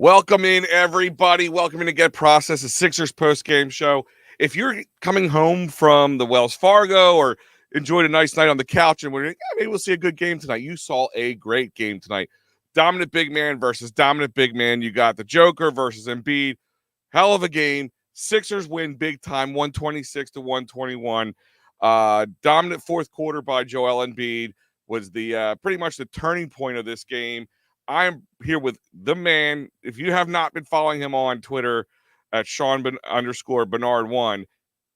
Welcome in, everybody. Welcome in to Get Process, a Sixers post-game show. If you're coming home from the Wells Fargo or enjoyed a nice night on the couch and wondering, maybe we'll see a good game tonight, you saw a great game tonight. Dominant big man versus dominant big man. You got the Joker versus Embiid. Hell of a game. Sixers win big time, 126 to 121. Dominant fourth quarter by Joel Embiid was the pretty much the turning point of this game. I'm here with the man. If you have not been following him on Twitter at Sean_Bernard1,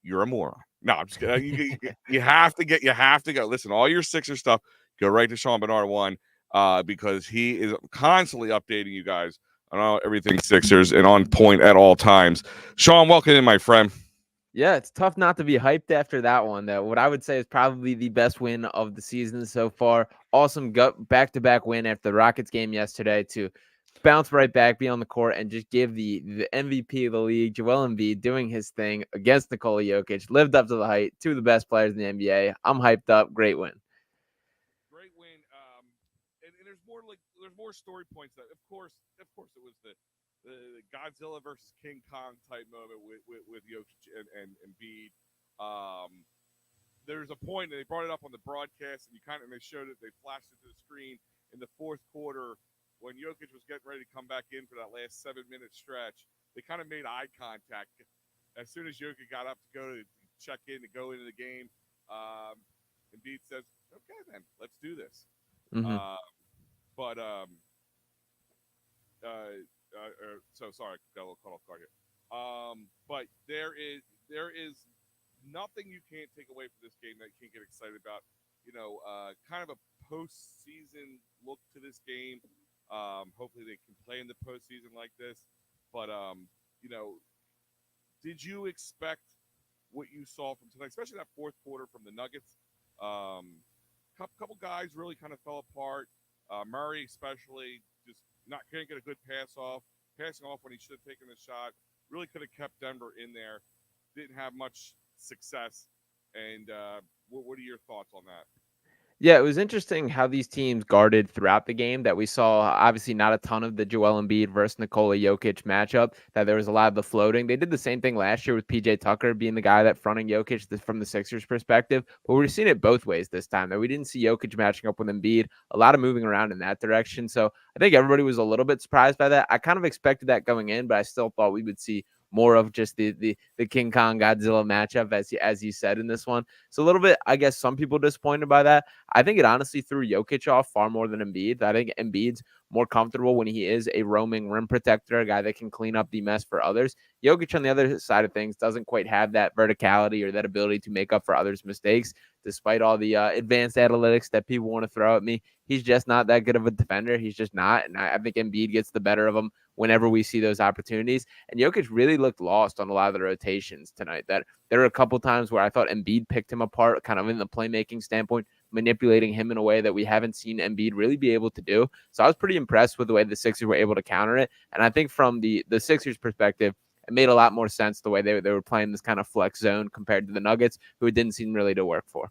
you're a moron. No, I'm just kidding. You have to go. Listen, all your Sixer stuff, go right to Sean Bernard1 because he is constantly updating you guys on everything Sixers and on point at all times. Sean, welcome in, my friend. Yeah, it's tough not to be hyped after that one, though. What I would say is probably the best win of the season so far. Awesome back-to-back win after the Rockets game yesterday to bounce right back, be on the court, and just give the MVP of the league, Joel Embiid, doing his thing against Nikola Jokic. Lived up to the hype. Two of the best players in the NBA. I'm hyped up. Great win. Great win. And there's more story points. That of course, it was the Godzilla versus King Kong type moment with Jokic and Embiid. There's a point, and they brought it up on the broadcast, and they showed it. They flashed it to the screen in the fourth quarter when Jokic was getting ready to come back in for that last 7-minute stretch. They kind of made eye contact. As soon as Jokic got up to go to check in to go into the game, Embiid says, "Okay, then let's do this." Mm-hmm. So sorry, got a little caught off guard here. But there is nothing you can't take away from this game that you can't get excited about. Kind of a postseason look to this game. Hopefully they can play in the postseason like this. But did you expect what you saw from tonight, especially that fourth quarter from the Nuggets? Couple guys really kind of fell apart. Murray especially just can't get a good passing off when he should have taken the shot. Really could have kept Denver in there. Didn't have much success. And what are your thoughts on that? Yeah, it was interesting how these teams guarded throughout the game. That we saw, obviously, not a ton of the Joel Embiid versus Nikola Jokic matchup. That there was a lot of the floating. They did the same thing last year with PJ Tucker being the guy that fronting Jokic from the Sixers' perspective. But we're seeing it both ways this time. That we didn't see Jokic matching up with Embiid. A lot of moving around in that direction. So I think everybody was a little bit surprised by that. I kind of expected that going in, but I still thought we would see more of just the King Kong Godzilla matchup, as you said in this one. So a little bit, I guess, some people disappointed by that. I think it honestly threw Jokic off far more than Embiid. I think Embiid's more comfortable when he is a roaming rim protector, a guy that can clean up the mess for others. Jokic, on the other side of things, doesn't quite have that verticality or that ability to make up for others' mistakes, despite all the advanced analytics that people want to throw at me. He's just not that good of a defender. He's just not. And I think Embiid gets the better of him whenever we see those opportunities. And Jokic really looked lost on a lot of the rotations tonight. That there were a couple times where I thought Embiid picked him apart, kind of in the playmaking standpoint, manipulating him in a way that we haven't seen Embiid really be able to do. So I was pretty impressed with the way the Sixers were able to counter it. And I think from the Sixers perspective, it made a lot more sense the way they were playing this kind of flex zone compared to the Nuggets, who it didn't seem really to work for.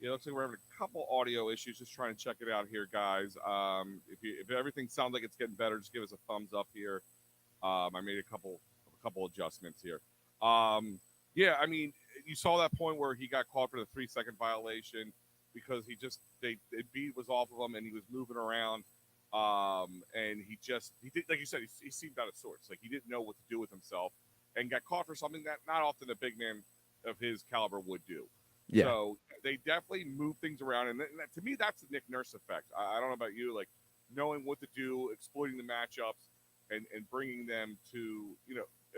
Yeah, looks like we're having a couple audio issues. Just trying to check it out here, guys. If everything sounds like it's getting better, just give us a thumbs up here. I made a couple adjustments here. Yeah, I mean, you saw that point where he got caught for the 3-second violation because Embiid was off of him and he was moving around. And he did, like you said, he seemed out of sorts. Like he didn't know what to do with himself and got caught for something that not often a big man of his caliber would do. Yeah. So they definitely move things around. And to me, that's the Nick Nurse effect. I don't know about you, like knowing what to do, exploiting the matchups and bringing them to,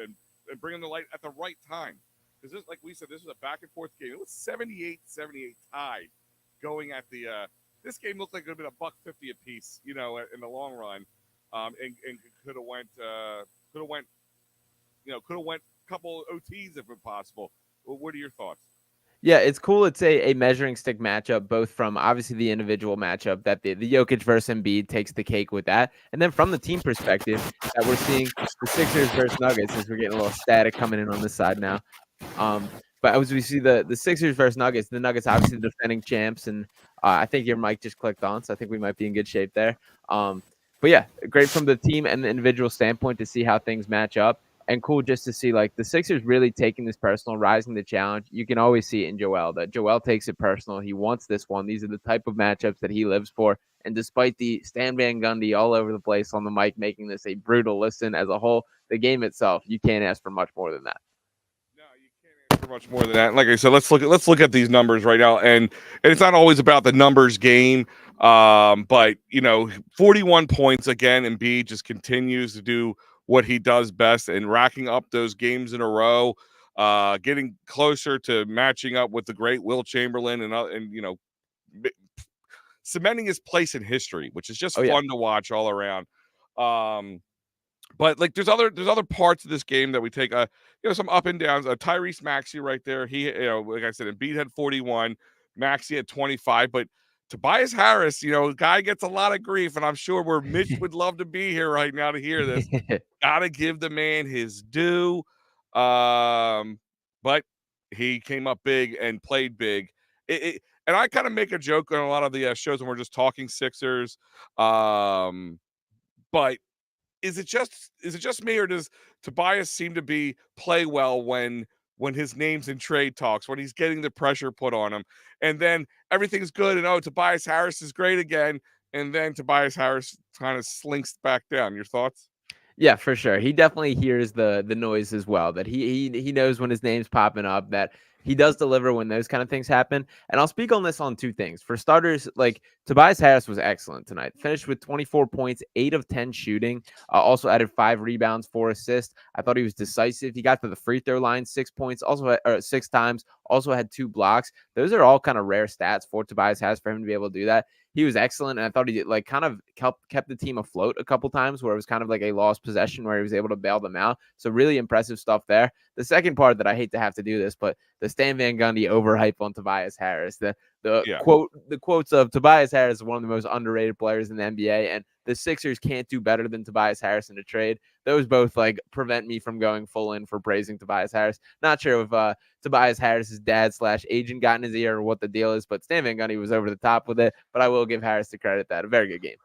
and bringing them to light at the right time. Because like we said, this was a back and forth game. It was 78-78 tied going at the, this game looked like it would have been $1.50 apiece, in the long run. And could have went a couple OTs if possible. Well, what are your thoughts? Yeah, it's cool. It's a measuring stick matchup, both from obviously the individual matchup that the Jokic versus Embiid takes the cake with that. And then from the team perspective that we're seeing the Sixers versus Nuggets, as we're getting a little static coming in on this side now. But as we see the Sixers versus Nuggets, the Nuggets obviously the defending champs. And I think your mic just clicked on, so I think we might be in good shape there. But But yeah, great from the team and the individual standpoint to see how things match up. And cool just to see like the Sixers really taking this personal, rising the challenge. You can always see it in Joel that Joel takes it personal. He wants this one. These are the type of matchups that he lives for. And despite the Stan Van Gundy all over the place on the mic, making this a brutal listen as a whole, the game itself, you can't ask for much more than that. No, you can't ask for much more than that. And like I said, let's look at these numbers right now, and it's not always about the numbers game. But 41 points again. Embiid just continues to do what he does best and racking up those games in a row, getting closer to matching up with the great Will Chamberlain and cementing his place in history, which is just Oh yeah. fun to watch all around. Um, but like there's other parts of this game that we take some up and downs. Tyrese Maxey right there. He like I said, Embiid had 41, Maxey had 25, but Tobias Harris, guy gets a lot of grief, and I'm sure where Mitch would love to be here right now to hear this. Gotta give the man his due. But he came up big and played big. And I kind of make a joke on a lot of the shows when we're just talking Sixers. But is it just me, or does Tobias seem to be play well when his name's in trade talks, when he's getting the pressure put on him, and then everything's good, and Tobias Harris is great again, and then Tobias Harris kind of slinks back down. Your thoughts? Yeah, for sure. He definitely hears the noise as well. That he knows when his name's popping up. That he does deliver when those kind of things happen. And I'll speak on this on two things. For starters, like Tobias Harris was excellent tonight. Finished with 24 points, 8 of 10 shooting. Also added 5 rebounds, 4 assists. I thought he was decisive. He got to the free throw line 6 points, also 6 times. Also had 2 blocks. Those are all kind of rare stats for Tobias Harris for him to be able to do that. He was excellent, and I thought he like kind of kept the team afloat a couple times where it was kind of like a lost possession where he was able to bail them out. So really impressive stuff there. The second part that I hate to have to do this, but the Stan Van Gundy overhype on Tobias Harris. The Yeah. quotes of Tobias Harris is one of the most underrated players in the NBA, and the Sixers can't do better than Tobias Harris in a trade. Those both like prevent me from going full in for praising Tobias Harris. Not sure if Tobias Harris's dad/agent got in his ear or what the deal is, but Stan Van Gundy was over the top with it. But I will give Harris the credit that a very good game.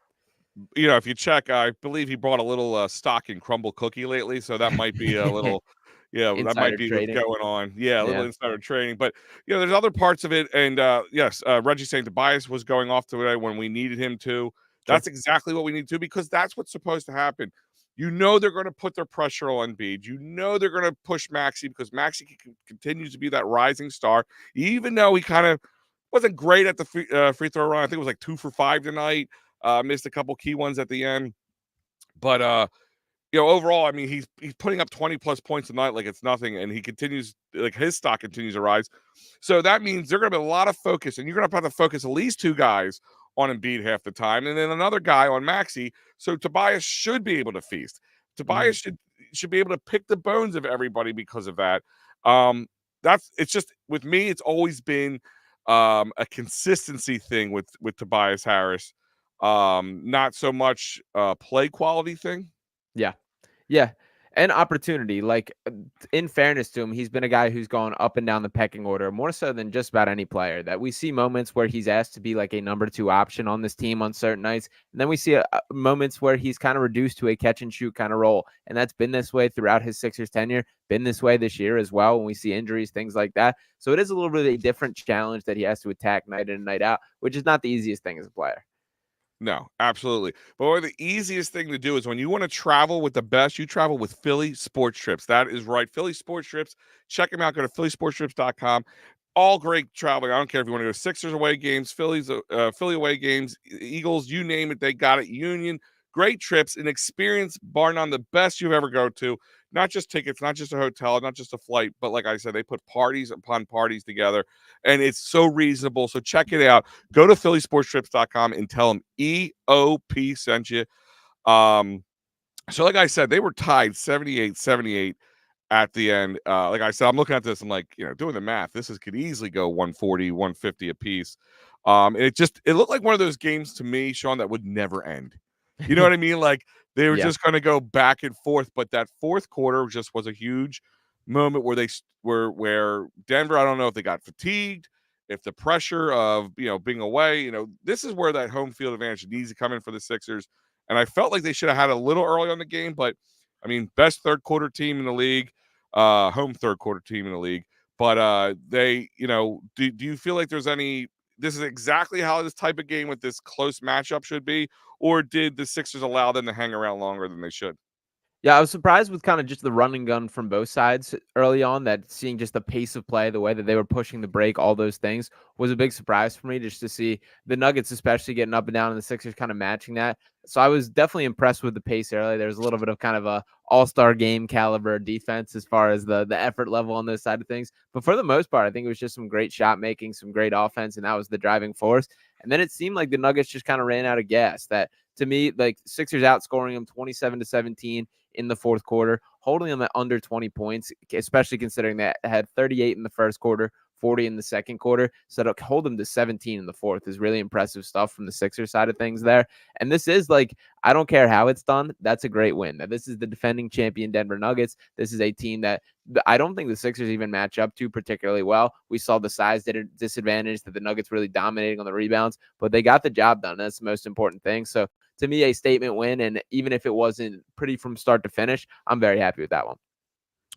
If you check, I believe he brought a little stock in Crumble Cookie lately, so that might be a little, yeah, that might Insider be what's trading. going on. Yeah, a little Yeah, insider trading, but there's other parts of it, and yes, Reggie saying Tobias was going off today when we needed him to. sure. That's exactly what we need to, because that's what's supposed to happen. They're going to put their pressure on Embiid. They're going to push Maxey, because Maxey continues to be that rising star, even though he kind of wasn't great at the free throw run. I think it was like 2 for 5 tonight. Missed a couple key ones at the end, but overall, I mean, he's putting up 20 plus points a night like it's nothing, and he continues, like his stock continues to rise. So that means they're going to be a lot of focus, and you're going to have to focus at least 2 guys on Embiid half the time, and then another guy on Maxey. So Tobias should be able to feast. Tobias should be able to pick the bones of everybody because of that. Um, it's just with me, it's always been a consistency thing with Tobias Harris. Not so much play quality thing. Yeah. Yeah. And opportunity. Like, in fairness to him, he's been a guy who's gone up and down the pecking order more so than just about any player. That we see moments where he's asked to be like a number 2 option on this team on certain nights. And then we see moments where he's kind of reduced to a catch and shoot kind of role. And that's been this way throughout his Sixers tenure, been this way this year as well when we see injuries, things like that. So it is a little bit of a different challenge that he has to attack night in and night out, which is not the easiest thing as a player. No, absolutely. But the easiest thing to do is when you want to travel with the best, you travel with Philly Sports Trips. That is right. Philly Sports Trips. Check them out. Go to phillysportstrips.com. All great traveling. I don't care if you want to go Sixers away games, Philly away games, Eagles, you name it. They got it. Union. Great trips, an experience bar none, the best you've ever go to. Not just tickets, not just a hotel, not just a flight, but like I said, they put parties upon parties together, and it's so reasonable. So check it out. Go to phillysportstrips.com and tell them EOP sent you. So like I said, they were tied 78-78 at the end. Like I said, I'm looking at this, I'm like, doing the math, could easily go 140, 150 apiece. And it looked like one of those games to me, Sean, that would never end. You know what I mean? Like they were Yeah. just going to go back and forth, but that fourth quarter just was a huge moment where where Denver, I don't know if they got fatigued, if the pressure of being away, this is where that home field advantage needs to come in for the Sixers. and I felt like they should have had a little early on the game. But I mean, best third quarter team in the league, home third quarter team in the league. But they, do you feel like there's any? This is exactly how this type of game with this close matchup should be, or did the Sixers allow them to hang around longer than they should? Yeah, I was surprised with kind of just the run and gun from both sides early on. That seeing just the pace of play, the way that they were pushing the break, all those things was a big surprise for me. Just to see the Nuggets, especially getting up and down, and the Sixers kind of matching that. So I was definitely impressed with the pace early. There was a little bit of kind of a all-star game caliber defense as far as the effort level on this side of things. But for the most part, I think it was just some great shot making, some great offense, and that was the driving force. And then it seemed like the Nuggets just kind of ran out of gas. That to me, like Sixers outscoring them 27-17 in the fourth quarter, holding them at under 20 points, especially considering that had 38 in the first quarter, 40 in the second quarter. So to hold them to 17 in the fourth is really impressive stuff from the Sixers side of things there. And this is like, I don't care how it's done. That's a great win. Now, this is the defending champion Denver Nuggets. This is a team that I don't think the Sixers even match up to particularly well. We saw the size disadvantage that the Nuggets really dominating on the rebounds, but they got the job done. That's the most important thing. So to me, a statement win. And even if it wasn't pretty from start to finish, I'm very happy with that one.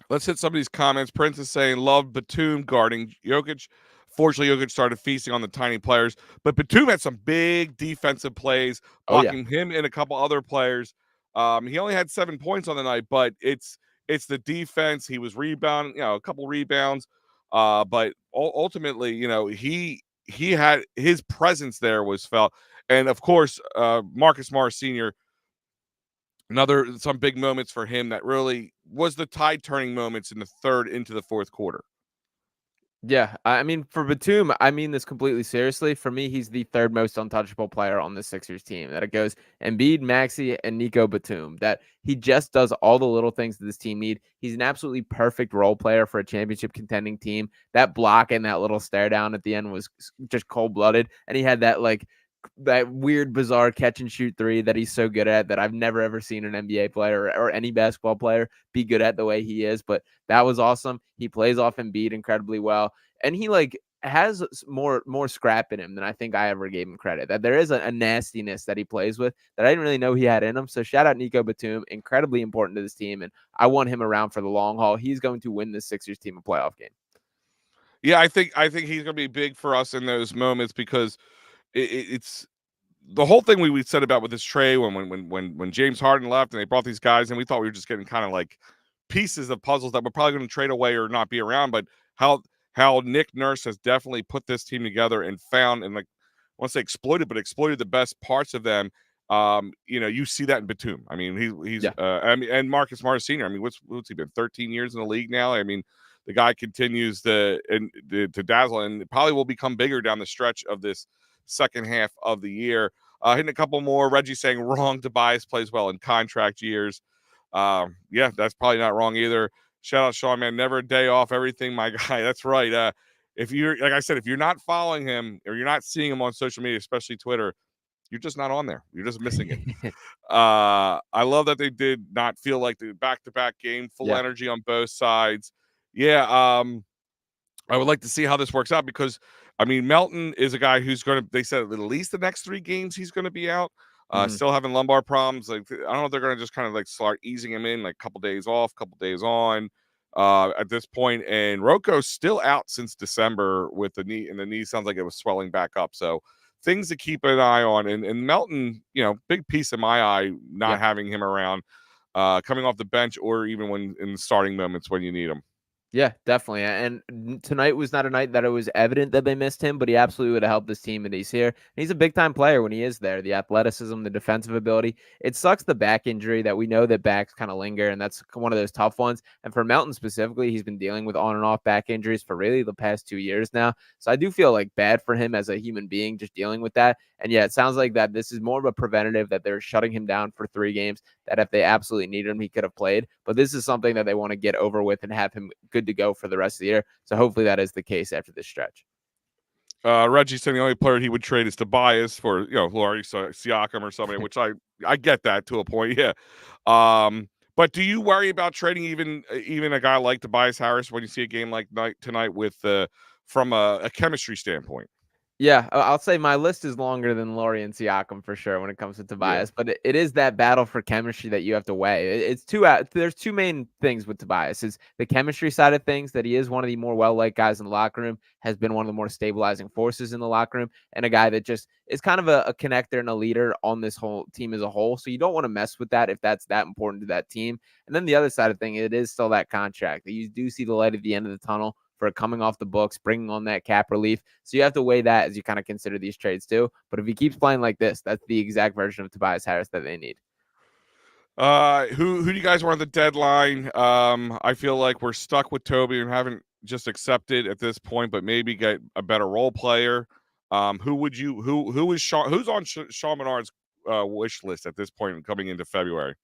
Let's hit some of these comments. Prince is saying, love Batum guarding Jokic. Fortunately, Jokic started feasting on the tiny players, but Batum had some big defensive plays, Oh, yeah. blocking him and a couple other players. He only had 7 points on the night, but it's the defense. He was rebounding, a couple rebounds. But ultimately, he had his presence there was felt. And of course, Marcus Morris Sr., some big moments for him that really was the tide turning moments in the third into the fourth quarter. Yeah, I mean, for Batum, I mean this completely seriously. For me, he's the third most untouchable player on the Sixers team. That it goes Embiid, Maxey, and Nico Batum. That he just does all the little things that this team need. He's an absolutely perfect role player for a championship contending team. That block and that little stare down at the end was just cold blooded, and he had that weird, bizarre catch and shoot three that he's so good at that I've never ever seen an NBA player or any basketball player be good at the way he is. But that was awesome. He plays off Embiid incredibly well, and he has more scrap in him than I think I ever gave him credit. That there is a nastiness that he plays with that I didn't really know he had in him. So shout out Nico Batum, incredibly important to this team, and I want him around for the long haul. He's going to win this Sixers team a playoff game. Yeah, I think he's going to be big for us in those moments because it's the whole thing we said about with this trade when James Harden left and they brought these guys and we thought we were just getting kind of like pieces of puzzles that we're probably going to trade away or not be around, but how Nick Nurse has definitely put this team together and found and I want to say exploited the best parts of them. You see that in Batum. I mean, he's and Marcus Morris Sr. I mean, what's he been 13 years in the league now? I mean, the guy continues to dazzle and probably will become bigger down the stretch of this second half of the year. Hitting a couple more. Reggie saying wrong. Tobias plays well in contract years. Yeah, that's probably not wrong either. Shout out Sean, man. Never a day off. Everything, my guy. That's right. If you're like I said, if you're not following him or you're not seeing him on social media, especially Twitter, you're just not on there. You're just missing it. I love that they did not feel like the back-to-back game, full energy on both sides. Yeah. I would like to see how this works out because, I mean, Melton is a guy who's going to, they said at least the next 3 games he's going to be out. Still having lumbar problems. Like, I don't know if they're going to just kind of like start easing him in, like a couple days off, couple days on at this point. And Rocco's still out since December with the knee, and the knee sounds like it was swelling back up. So things to keep an eye on. And Melton, big piece in my eye, not having him around, coming off the bench or even when in starting moments when you need him. Yeah, definitely. And tonight was not a night that it was evident that they missed him, but he absolutely would have helped this team, and he's here. And he's a big time player when he is there. The athleticism, the defensive ability. It sucks the back injury that we know that backs kind of linger, and that's one of those tough ones. And for Melton specifically, he's been dealing with on and off back injuries for really the past 2 years now. So I do feel like bad for him as a human being just dealing with that. And yeah, it sounds like that this is more of a preventative, that they're shutting him down for 3 games, that if they absolutely need him, he could have played. But this is something that they want to get over with and have him good to go for the rest of the year. So hopefully that is the case after this stretch. Reggie said the only player he would trade is Tobias for, Laurie Siakam or somebody, which I get that to a point. Yeah. But do you worry about trading even a guy like Tobias Harris when you see a game like tonight with from a chemistry standpoint? Yeah, I'll say my list is longer than Laurie and Siakam for sure when it comes to Yeah. Tobias, but it is that battle for chemistry that you have to weigh. It's there's two main things with Tobias: is the chemistry side of things, that he is one of the more well-liked guys in the locker room, has been one of the more stabilizing forces in the locker room, and a guy that just is kind of a connector and a leader on this whole team as a whole. So you don't want to mess with that if that's that important to that team. And then the other side of thing, it is still that contract that you do see the light at the end of the tunnel for coming off the books, bringing on that cap relief. So you have to weigh that as you kind of consider these trades too. But if he keeps playing like this, that's the exact version of Tobias Harris that they need. Who do you guys want at the deadline? I feel like we're stuck with Toby and haven't just accepted at this point, but maybe get a better role player. Who would you who is Sean, who's on Sean Menard's wish list at this point coming into February?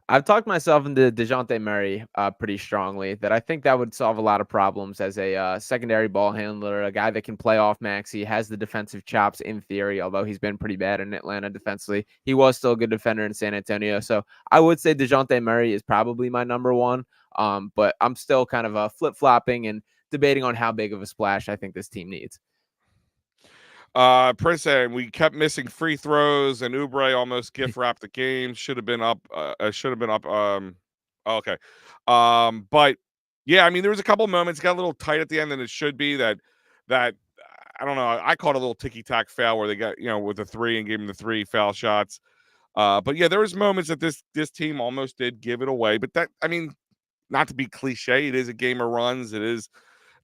I've talked myself into DeJounte Murray pretty strongly, that I think that would solve a lot of problems as a secondary ball handler, a guy that can play off Maxey, has the defensive chops in theory, although he's been pretty bad in Atlanta defensively. He was still a good defender in San Antonio. So I would say DeJounte Murray is probably my number one, but I'm still kind of flip-flopping and debating on how big of a splash I think this team needs. Prince, and we kept missing free throws, and Oubre almost gift wrapped the game. Should have been up. Should have been up. Okay. But yeah, I mean, there was a couple moments got a little tight at the end than it should be. That I don't know. I caught a little ticky tack foul where they got with the three and gave him the three foul shots. But yeah, there was moments that this team almost did give it away. But that, I mean, not to be cliche, it is a game of runs. It is.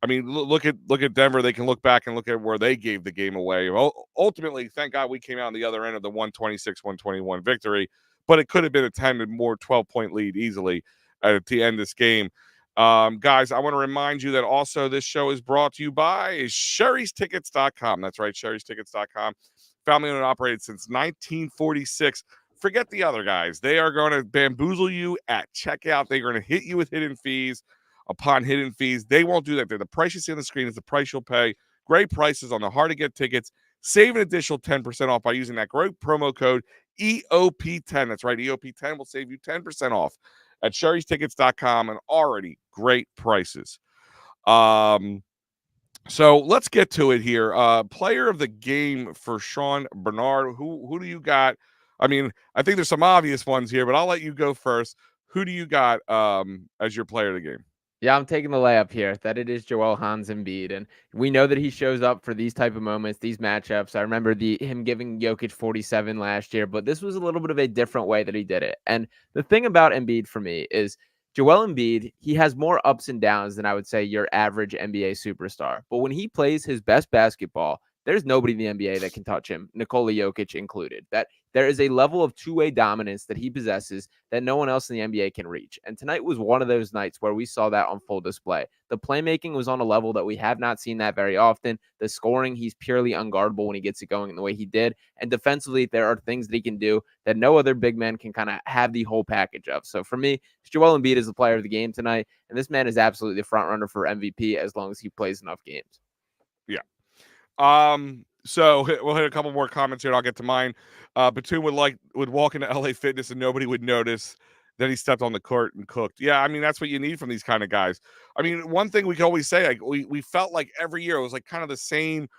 I mean, look at Denver. They can look back and look at where they gave the game away. Well, ultimately, thank God we came out on the other end of the 126-121 victory, but it could have been a 10 and more 12-point lead easily at the end of this game. Guys, I want to remind you that also this show is brought to you by Sherry'sTickets.com. That's right, Sherry'sTickets.com. Family owned and operated since 1946. Forget the other guys. They are going to bamboozle you at checkout. They're going to hit you with hidden fees upon hidden fees. They won't do that. The price you see on the screen is the price you'll pay. Great prices on the hard to get tickets. Save an additional 10% off by using that great promo code EOP10. That's right. EOP10 will save you 10% off at Sherry'sTickets.com, and already great prices. So let's get to it here. Player of the game for Sean Bernard. Who do you got? I mean, I think there's some obvious ones here, but I'll let you go first. Who do you got as your player of the game? Yeah, I'm taking the layup here that it is Joel Hans Embiid, and we know that he shows up for these type of moments, these matchups. I remember him giving Jokic 47 last year, but this was a little bit of a different way that he did it. And the thing about Embiid for me is Joel Embiid, he has more ups and downs than I would say your average NBA superstar. But when he plays his best basketball, there's nobody in the NBA that can touch him, Nikola Jokic included. That there is a level of two-way dominance that he possesses that no one else in the NBA can reach. And tonight was one of those nights where we saw that on full display. The playmaking was on a level that we have not seen that very often. The scoring, he's purely unguardable when he gets it going in the way he did. And defensively, there are things that he can do that no other big man can kind of have the whole package of. So for me, Joel Embiid is the player of the game tonight. And this man is absolutely the front runner for MVP as long as he plays enough games. Yeah. So we'll hit a couple more comments here and I'll get to mine. Batum would walk into LA Fitness and nobody would notice that he stepped on the court and cooked. Yeah, I mean that's what you need from these kind of guys. I mean, one thing we can always say, like we felt like every year it was like kind of the same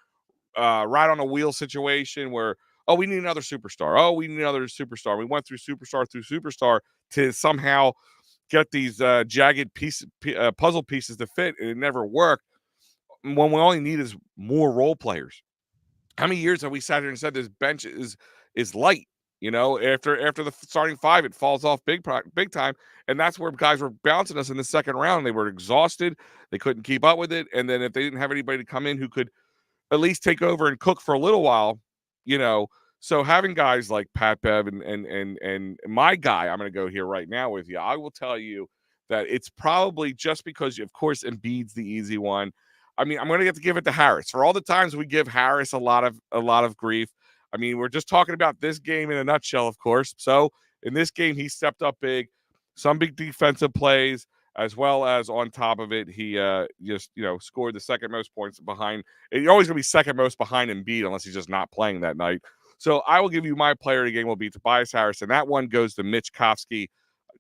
ride on a wheel situation where, oh, we need another superstar. Oh, we need another superstar. We went through superstar to somehow get these jagged puzzle pieces to fit, and it never worked. When we only need is more role players. How many years have we sat here and said this bench is light? After the starting five, it falls off big time, and that's where guys were bouncing us in the second round. They were exhausted, they couldn't keep up with it, and then if they didn't have anybody to come in who could at least take over and cook for a little while, you know. So having guys like Pat Bev and my guy, I'm going to go here right now with you. I will tell you that it's probably just because, of course, Embiid's the easy one. I mean, I'm going to get to give it to Harris for all the times we give Harris a lot of grief. I mean, we're just talking about this game in a nutshell, of course. So in this game, he stepped up big, some big defensive plays, as well as on top of it, he just scored the second most points behind. You're always going to be second most behind Embiid unless he's just not playing that night. So I will give you my player of the game will be Tobias Harris, and that one goes to Mitch Kofsky,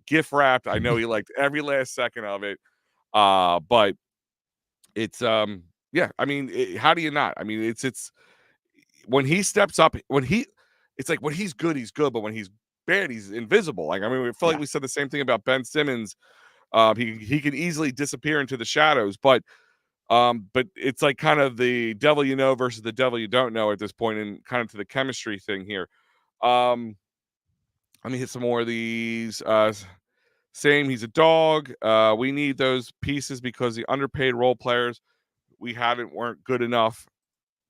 gift wrapped. I know he liked every last second of it, but it's yeah. I mean, how do you not? I mean, it's when he steps up, it's like when he's good, but when he's bad, he's invisible. Like, I mean, we feel like Yeah. we said the same thing about Ben Simmons. He can easily disappear into the shadows, but it's like kind of the devil you know versus the devil you don't know at this point, and kind of to the chemistry thing here. Um, Let me hit some more of these. Same, he's a dog. We need those pieces because the underpaid role players we hadn't weren't good enough.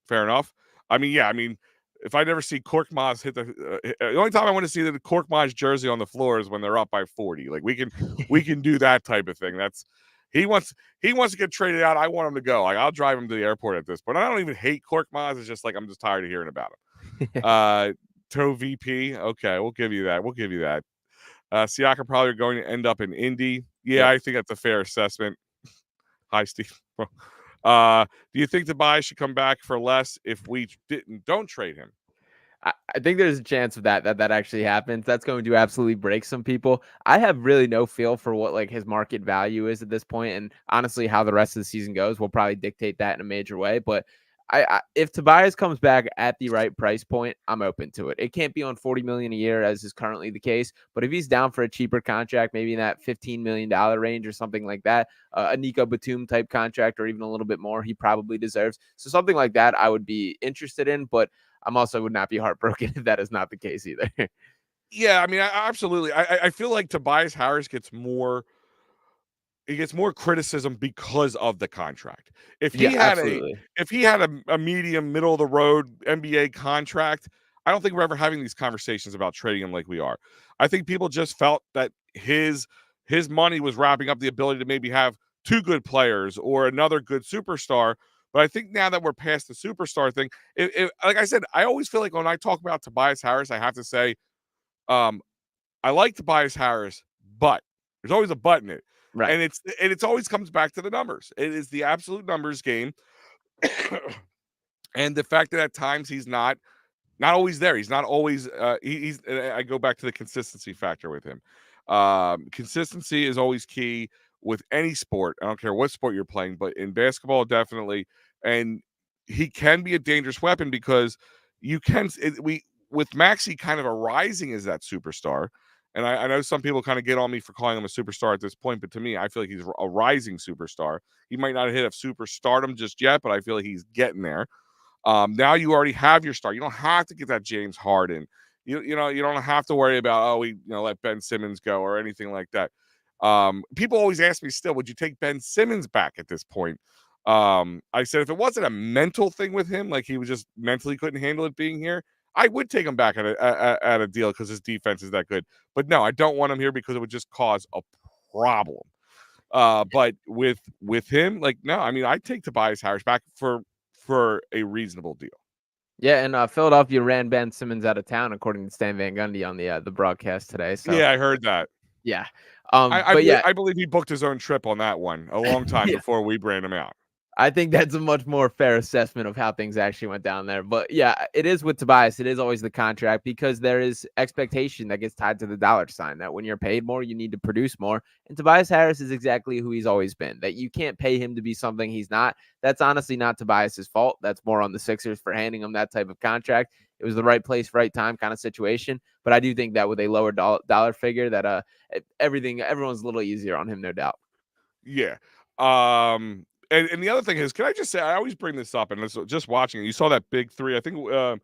Fair enough. I mean, yeah, I mean, if I never see Korkmaz hit the only time I want to see the Korkmaz jersey on the floor is when they're up by 40. Like we can do that type of thing. That's he wants he wants to get traded out. I want him to go. Like I'll drive him to the airport at this point. I don't even hate Korkmaz. It's just like I'm just tired of hearing about him. Toe VP. Okay, we'll give you that. We'll give you that. Siakam probably going to end up in Indy. Yeah, Yep. I think that's a fair assessment. Hi, Steve. Do you think Tobias should come back for less if we don't trade him? I think there's a chance of that actually happens. That's going to absolutely break some people. I have really no feel for what like his market value is at this point, and honestly, how the rest of the season goes will probably dictate that in a major way. But if Tobias comes back at the right price point, I'm open to it. It can't be on 40 million a year as is currently the case, but if he's down for a cheaper contract, maybe in that $15 million range or something like that, a Nico Batum type contract, or even a little bit more, he probably deserves. So something like that, I would be interested in, but I'm also would not be heartbroken if that is not the case either. Yeah, I mean, absolutely. I feel like Tobias Harris gets more criticism because of the contract. If he Yeah, had absolutely. a medium middle of the road NBA contract, I don't think we're ever having these conversations about trading him like we are. I think people just felt that his money was wrapping up the ability to maybe have two good players or another good superstar. But I think now that we're past the superstar thing, like I said, I always feel like when I talk about Tobias Harris, I have to say, um, I like Tobias Harris, but there's always a but in it. Right. And it's always comes back to the numbers. It is the absolute numbers game. And the fact that at times he's not always there. He's not always he's I go back to the consistency factor with him. Consistency is always key with any sport. I don't care what sport you're playing, but in basketball definitely. And he can be a dangerous weapon because you can we with Maxi kind of arising as that superstar. And I know some people kind of get on me for calling him a superstar at this point, but to me, I feel like he's a rising superstar. He might not hit a superstardom just yet, but I feel like he's getting there. Now you already have your star. You don't have to get that James Harden. You don't have to worry about we let Ben Simmons go or anything like that. People always ask me still, would you take Ben Simmons back at this point? I said if it wasn't a mental thing with him, like he was just mentally couldn't handle it being here, I would take him back at a deal because his defense is that good. But no, I don't want him here because it would just cause a problem. But with him, like no, I mean I'd take Tobias Harris back for a reasonable deal. Yeah, and Philadelphia ran Ben Simmons out of town, according to Stan Van Gundy on the broadcast today. So Yeah, I heard that. yeah, I, I but believe yeah, I believe he booked his own trip on that one a long time yeah. before we ran him out. I think that's a much more fair assessment of how things actually went down there. But yeah, it is with Tobias. It is always the contract because there is expectation that gets tied to the dollar sign that when you're paid more, you need to produce more. And Tobias Harris is exactly who he's always been, that you can't pay him to be something he's not. That's honestly not Tobias's fault. That's more on the Sixers for handing him that type of contract. It was the right place, right time kind of situation. But I do think that with a lower dollar figure, that everyone's a little easier on him, no doubt. Yeah. And the other thing is, can I just say, I always bring this up, and just watching it, you saw that big three. I think it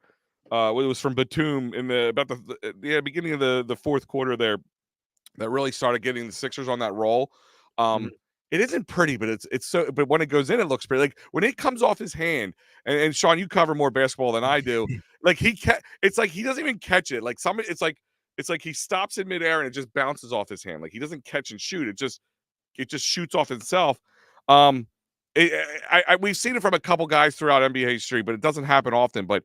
was from Batum in the beginning of the fourth quarter there that really started getting the Sixers on that roll. Mhm. It isn't pretty, but it's so. But when it goes in, it looks pretty. Like when it comes off his hand, and Sean, you cover more basketball than I do. Like it's like he doesn't even catch it. Like it's like he stops in midair and it just bounces off his hand. Like he doesn't catch and shoot. It just shoots off itself. Um, we've seen it from a couple guys throughout NBA history, but it doesn't happen often. But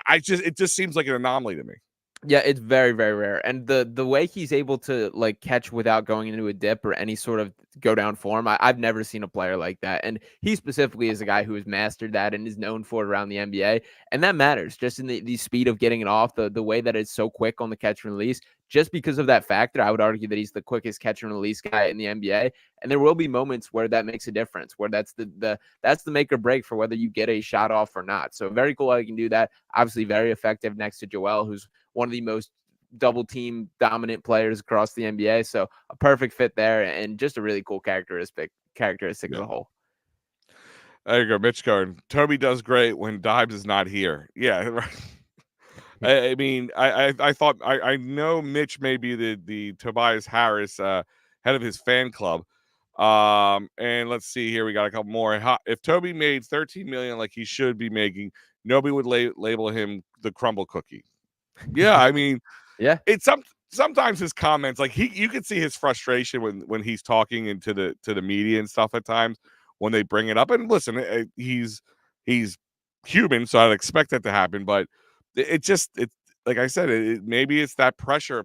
it just seems like an anomaly to me. Yeah, it's very, very rare. And the way he's able to like catch without going into a dip or any sort of go down form, I've never seen a player like that. And he specifically is a guy who has mastered that and is known for it around the NBA. And that matters just in the speed of getting it off, the way that it's so quick on the catch and release. just because of that factor, I would argue that he's the quickest catch and release guy in the NBA. And there will be moments where that makes a difference, where that's the make or break for whether you get a shot off or not. So very cool how he can do that. Obviously very effective next to Joel, who's one of the most double team dominant players across the NBA. So a perfect fit there, and just a really cool characteristic as a whole. There you go, Mitch going. Toby does great when Dibes is not here. Yeah, right. I mean, I thought I know Mitch may be the Tobias Harris head of his fan club. And let's see here, we got a couple more. If Toby made 13 million like he should be making, nobody would label him the crumble cookie. Yeah, I mean, yeah, it's sometimes his comments, like you can see his frustration when he's talking into the media and stuff at times when they bring it up. And listen, he's human, so I'd expect that to happen. But it like I said, maybe it's that pressure,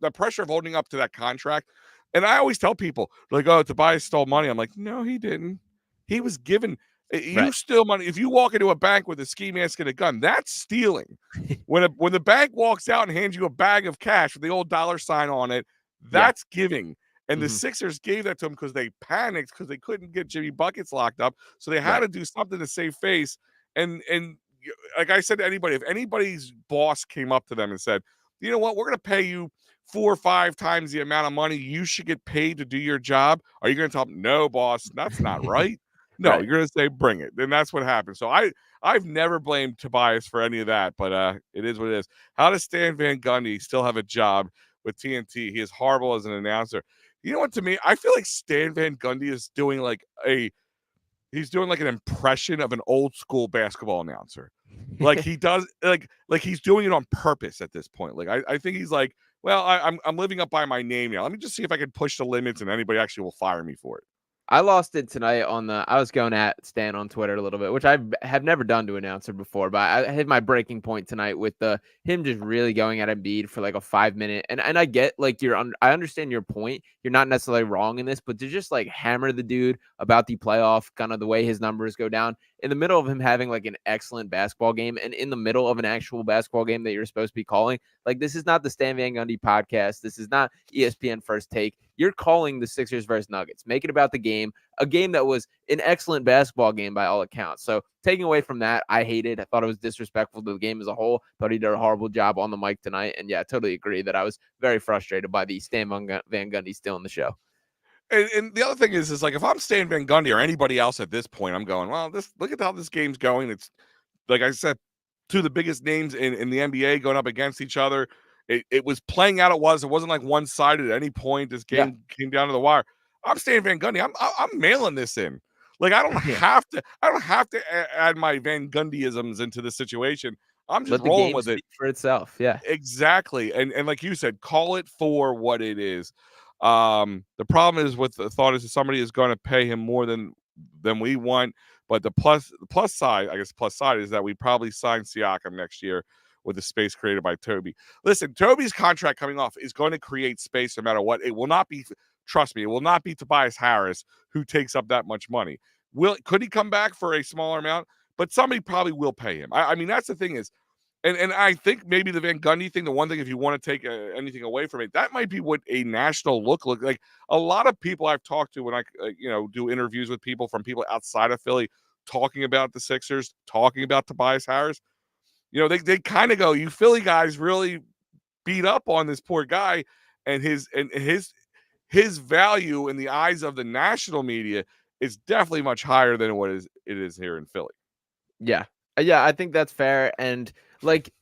the pressure of holding up to that contract. And I always tell people, like, oh, Tobias stole money. I'm like, no, he didn't. He was given. You right. steal money. If you walk into a bank with a ski mask and a gun, that's stealing. When the bank walks out and hands you a bag of cash with the old dollar sign on it, that's giving. And the Sixers gave that to him because they panicked because they couldn't get Jimmy Buckets locked up, so they had to do something to save face. And like I said to anybody, if anybody's boss came up to them and said, you know what, we're going to pay you 4 or 5 times the amount of money you should get paid to do your job, are you going to tell them, no, boss, that's not right? No, Right. you're going to say, bring it. And that's what happened. So I've never blamed Tobias for any of that, but it is what it is. How does Stan Van Gundy still have a job with TNT? He is horrible as an announcer. You know what, to me, I feel like Stan Van Gundy is doing like he's doing like an impression of an old school basketball announcer. Like he does, like he's doing it on purpose at this point. Like I think he's like, well, I'm living up by my name now. Let me just see if I can push the limits and anybody actually will fire me for it. I lost it tonight I was going at Stan on Twitter a little bit, which I have never done to announcer before, but I hit my breaking point tonight with him just really going at Embiid for like a 5 minute. And I get like I understand your point. You're not necessarily wrong in this, but to just like hammer the dude about the playoff, kind of the way his numbers go down in the middle of him having like an excellent basketball game and in the middle of an actual basketball game that you're supposed to be calling. Like, this is not the Stan Van Gundy podcast. This is not ESPN First Take. You're calling the Sixers versus Nuggets. Make it about the game, a game that was an excellent basketball game by all accounts. So taking away from that, I hated. I thought it was disrespectful to the game as a whole. Thought he did a horrible job on the mic tonight. And yeah, I totally agree that I was very frustrated by the Stan Van Gundy still in the show. And the other thing is like, if I'm Stan Van Gundy or anybody else at this point, I'm going, well, look at how this game's going. It's like I said, two of the biggest names in the NBA going up against each other. It was playing out. It wasn't like one sided at any point. This game came down to the wire. I'm Stan Van Gundy. I'm mailing this in. Like I don't have to add my Van Gundyisms into the situation. I'm just rolling with it for itself. Yeah, exactly. And like you said, call it for what it is. The problem is with the thought is that somebody is going to pay him more than we want. But the plus side, I guess, plus side is that we probably sign Siakam next year with the space created by Toby. Listen, Toby's contract coming off is going to create space no matter what. It will not be, trust me, it will not be Tobias Harris who takes up that much money. Could he come back for a smaller amount? But somebody probably will pay him. I mean, that's the thing is, and I think maybe the Van Gundy thing, the one thing, if you want to take anything away from it, that might be what a national look like. A lot of people I've talked to when I do interviews with people from people outside of Philly talking about the Sixers, talking about Tobias Harris, they kind of go, you Philly guys really beat up on this poor guy, and his value in the eyes of the national media is definitely much higher than what it is here in Philly. Yeah. Yeah, I think that's fair. And like,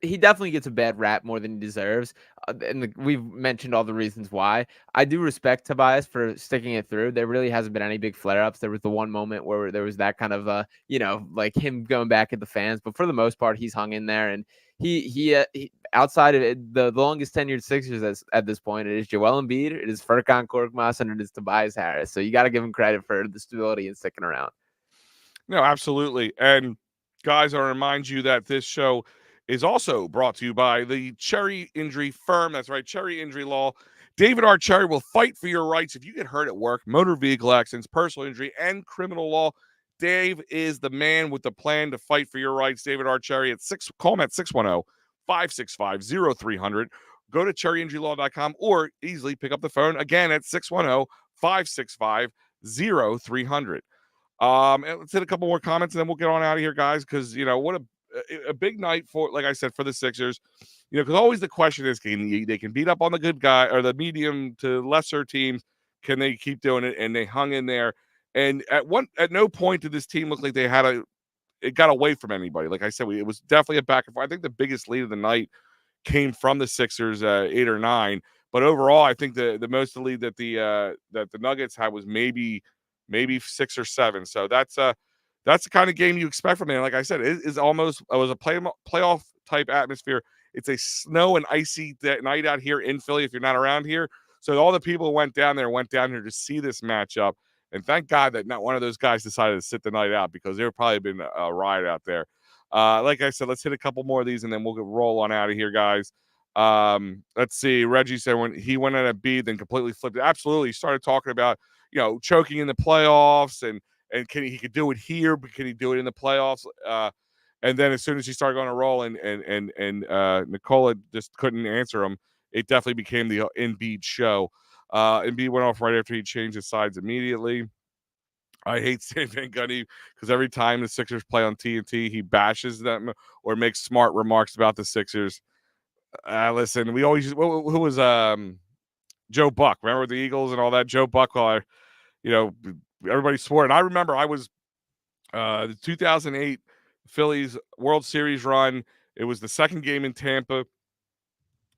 he definitely gets a bad rap more than he deserves. And we've mentioned all the reasons why. I do respect Tobias for sticking it through. There really hasn't been any big flare ups. There was the one moment where there was that kind of, like him going back at the fans. But for the most part, he's hung in there. And he outside of it, the longest tenured Sixers at this point, it is Joel Embiid, it is Furkan Korkmaz, and it is Tobias Harris. So you got to give him credit for the stability and sticking around. No, absolutely. And guys, I remind you that this show is also brought to you by the Cherry Injury Firm. That's right, Cherry Injury Law. David R. Cherry will fight for your rights if you get hurt at work, motor vehicle accidents, personal injury, and criminal law. Dave is the man with the plan to fight for your rights. David R. Cherry call him at 610-565-0300 go to cherryinjurylaw.com or easily pick up the phone again at 610-565-0300. And let's hit a couple more comments and then we'll get on out of here, guys, because what a big night for, like I said, for the Sixers. Because always the question is, they can beat up on the good guy or the medium to lesser teams. Can they keep doing it? And they hung in there. And at no point did this team look like it got away from anybody. Like I said, it was definitely a back and forth. I think the biggest lead of the night came from the Sixers, 8 or 9. But overall, I think the most lead that the Nuggets had was maybe 6 or 7. So that's the kind of game you expect from them. Like I said, it was a playoff type atmosphere. It's a snow and icy night out here in Philly if you're not around here. So all the people who went down here to see this matchup. And thank God that not one of those guys decided to sit the night out, because there would probably been a riot out there. Like I said, let's hit a couple more of these and then we'll roll on out of here, guys. Let's see. Reggie said when he went at Embiid, then completely flipped it. Absolutely. He started talking about, choking in the playoffs and he could do it here, but can he do it in the playoffs? And then as soon as he started going to roll and Nikola just couldn't answer him, it definitely became the Embiid show. Embiid went off right after he changed his sides immediately. I hate Stan Van Gundy because every time the Sixers play on TNT, he bashes them or makes smart remarks about the Sixers. Listen, we always who was Joe Buck? Remember with the Eagles and all that? Joe Buck, everybody swore. And I remember I was the 2008 Phillies World Series run. It was the second game in Tampa.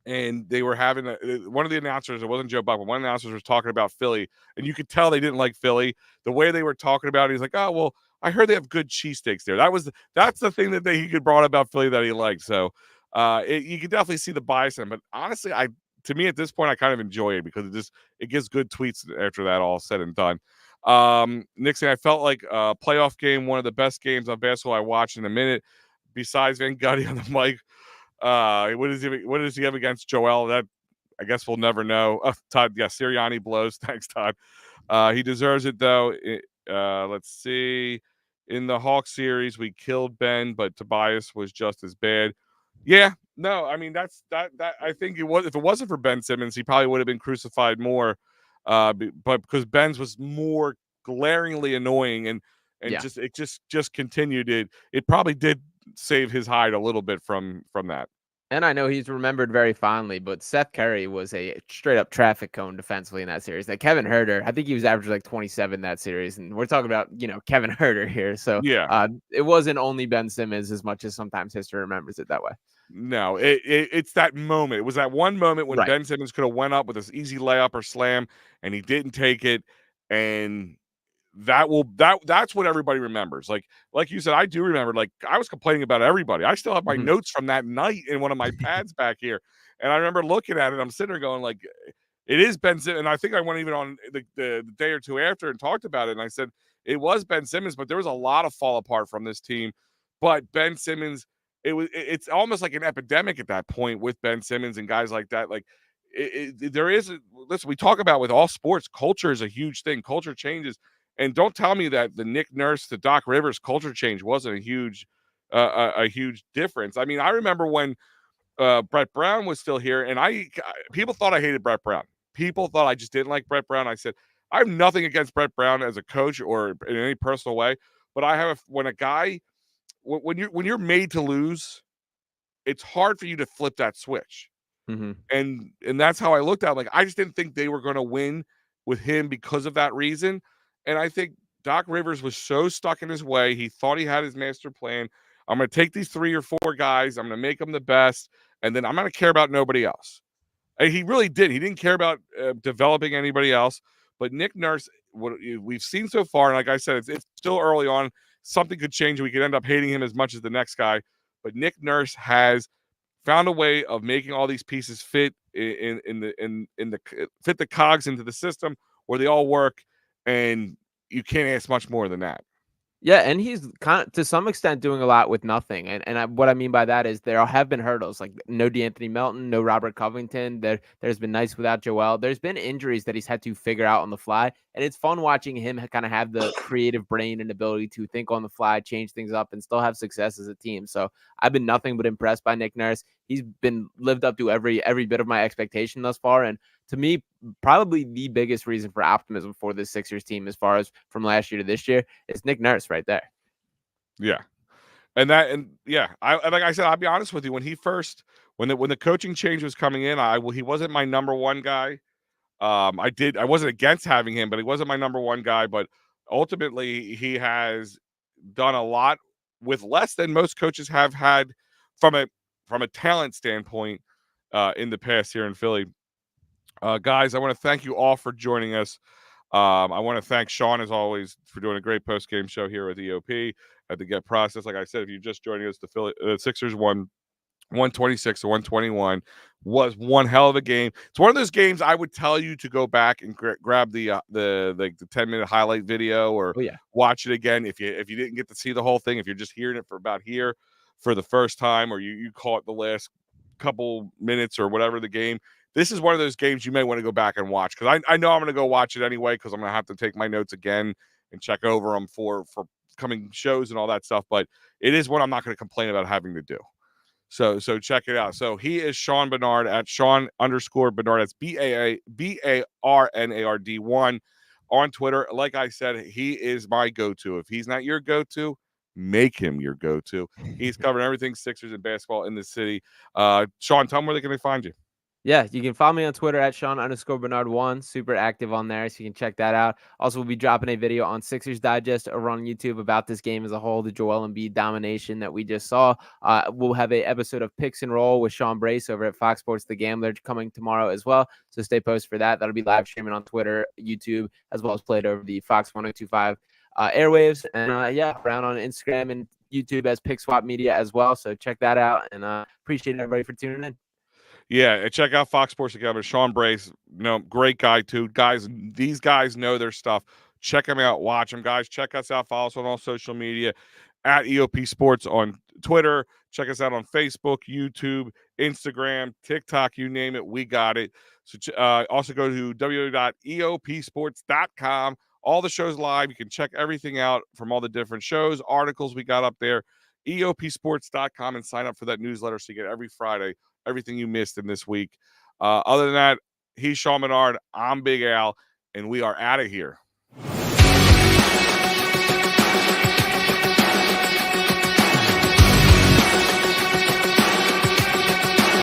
And they were having one of the announcers, it wasn't Joe Buck, but one of the announcers was talking about Philly. And you could tell they didn't like Philly. The way they were talking about it, he's like, oh, well, I heard they have good cheesesteaks there. That's the thing that he could brought about Philly that he liked. So you could definitely see the bias in him. But honestly, to me at this point, I kind of enjoy it because it gives good tweets after that all said and done. Nixon, I felt like a playoff game, one of the best games on basketball I watched in a minute, besides Van Gundy on the mic. What does he have against Joel? That I guess we'll never know. Todd, yeah, Sirianni blows. Thanks, Todd. He deserves it though. Let's see. In the Hawks series, we killed Ben, but Tobias was just as bad. Yeah, no, I mean that. I think it was. If it wasn't for Ben Simmons, he probably would have been crucified more. But because Ben's was more glaringly annoying and Yeah. it just continued. It probably did save his hide a little bit from that. And I know he's remembered very fondly, but Seth Curry was a straight up traffic cone defensively in that series. Like Kevin Huerter, I think he was averaging like 27 that series, and we're talking about Kevin Huerter here. So Yeah. it wasn't only Ben Simmons as much as sometimes history remembers it that way. No, it's that moment. It was that one moment when Right. Ben Simmons could have went up with this easy layup or slam, and he didn't take it, and that's what everybody remembers. Like you said, I do remember. Like I was complaining about everybody. I still have my notes from that night in one of my pads back here, and I remember looking at it. I'm sitting there going like, it is Ben Simmons. And I think I went even on the day or two after and talked about it, and I said it was Ben Simmons, but there was a lot of fall apart from this team. But Ben Simmons, it's almost like an epidemic at that point with Ben Simmons and guys like that. Like there is listen, we talk about with all sports, culture is a huge thing. Culture changes. And don't tell me that the Nick Nurse to Doc Rivers culture change wasn't a huge difference. I mean, I remember when Brett Brown was still here, and people thought I hated Brett Brown. People thought I just didn't like Brett Brown. I said I have nothing against Brett Brown as a coach or in any personal way, but I have when you're made to lose, it's hard for you to flip that switch. Mm-hmm. And that's how I looked at it. Like I just didn't think they were going to win with him because of that reason. And I think Doc Rivers was so stuck in his way. He thought he had his master plan. I'm going to take these 3 or 4 guys. I'm going to make them the best. And then I'm going to care about nobody else. And he really did. He didn't care about developing anybody else. But Nick Nurse, what we've seen so far, and like I said, it's still early on. Something could change. We could end up hating him as much as the next guy. But Nick Nurse has found a way of making all these pieces fit fit the cogs into the system where they all work, and you can't ask much more than that. Yeah, and he's kind of to some extent doing a lot with nothing. What I mean by that is there have been hurdles like no D'Anthony Melton, no Robert Covington. There's been nights without Joel. There's been injuries that he's had to figure out on the fly, and it's fun watching him kind of have the creative brain and ability to think on the fly, change things up, and still have success as a team. So I've been nothing but impressed by Nick Nurse. He's been lived up to every bit of my expectation thus far, and to me, probably the biggest reason for optimism for this Sixers team, as far as from last year to this year, is Nick Nurse right there. Yeah. And yeah, like I said, I'll be honest with you. When the coaching change was coming in, he wasn't my number one guy. I wasn't against having him, but he wasn't my number one guy. But ultimately, he has done a lot with less than most coaches have had from a talent standpoint in the past here in Philly. Guys, I want to thank you all for joining us. I want to thank Sean, as always, for doing a great post game show here at EOP at the Get Process. Like I said, if you're just joining us, the Sixers won 126 to 121. Was one hell of a game. It's one of those games I would tell you to go back and grab the 10-minute highlight video or Oh yeah. watch it again if you didn't get to see the whole thing. If you're just hearing it for the first time, or you caught the last couple minutes or whatever the game. This is one of those games you may want to go back and watch, because I know I'm going to go watch it anyway, because I'm going to have to take my notes again and check over them for coming shows and all that stuff. But it is one I'm not going to complain about having to do. So check it out. So he is Sean Bernard at Sean_Bernard. That's BARNARD1 on Twitter. Like I said, he is my go-to. If he's not your go-to, make him your go-to. He's covering everything Sixers and basketball in the city. Sean, tell them where they can find you. Yeah, you can follow me on Twitter at Sean_Bernard1. Super active on there, so you can check that out. Also, we'll be dropping a video on Sixers Digest over on YouTube about this game as a whole, the Joel Embiid domination that we just saw. We'll have a episode of Picks and Roll with Sean Brace over at Fox Sports The Gambler coming tomorrow as well. So stay posted for that. That'll be live streaming on Twitter, YouTube, as well as played over the Fox 1025 airwaves. And yeah, around on Instagram and YouTube as Pick Swap Media as well. So check that out, and appreciate everybody for tuning in. Yeah, and check out Fox Sports together. Sean Brace, great guy too. Guys, these guys know their stuff. Check them out. Watch them, guys. Check us out. Follow us on all social media at EOP Sports on Twitter. Check us out on Facebook, YouTube, Instagram, TikTok. You name it, we got it. So also go to www.eopsports.com. All the shows live. You can check everything out from all the different shows, articles we got up there. eopsports.com, and sign up for that newsletter so you get every Friday everything you missed in this week. Other than that, he's Sean Bernard. I'm Big Al, and we are out of here.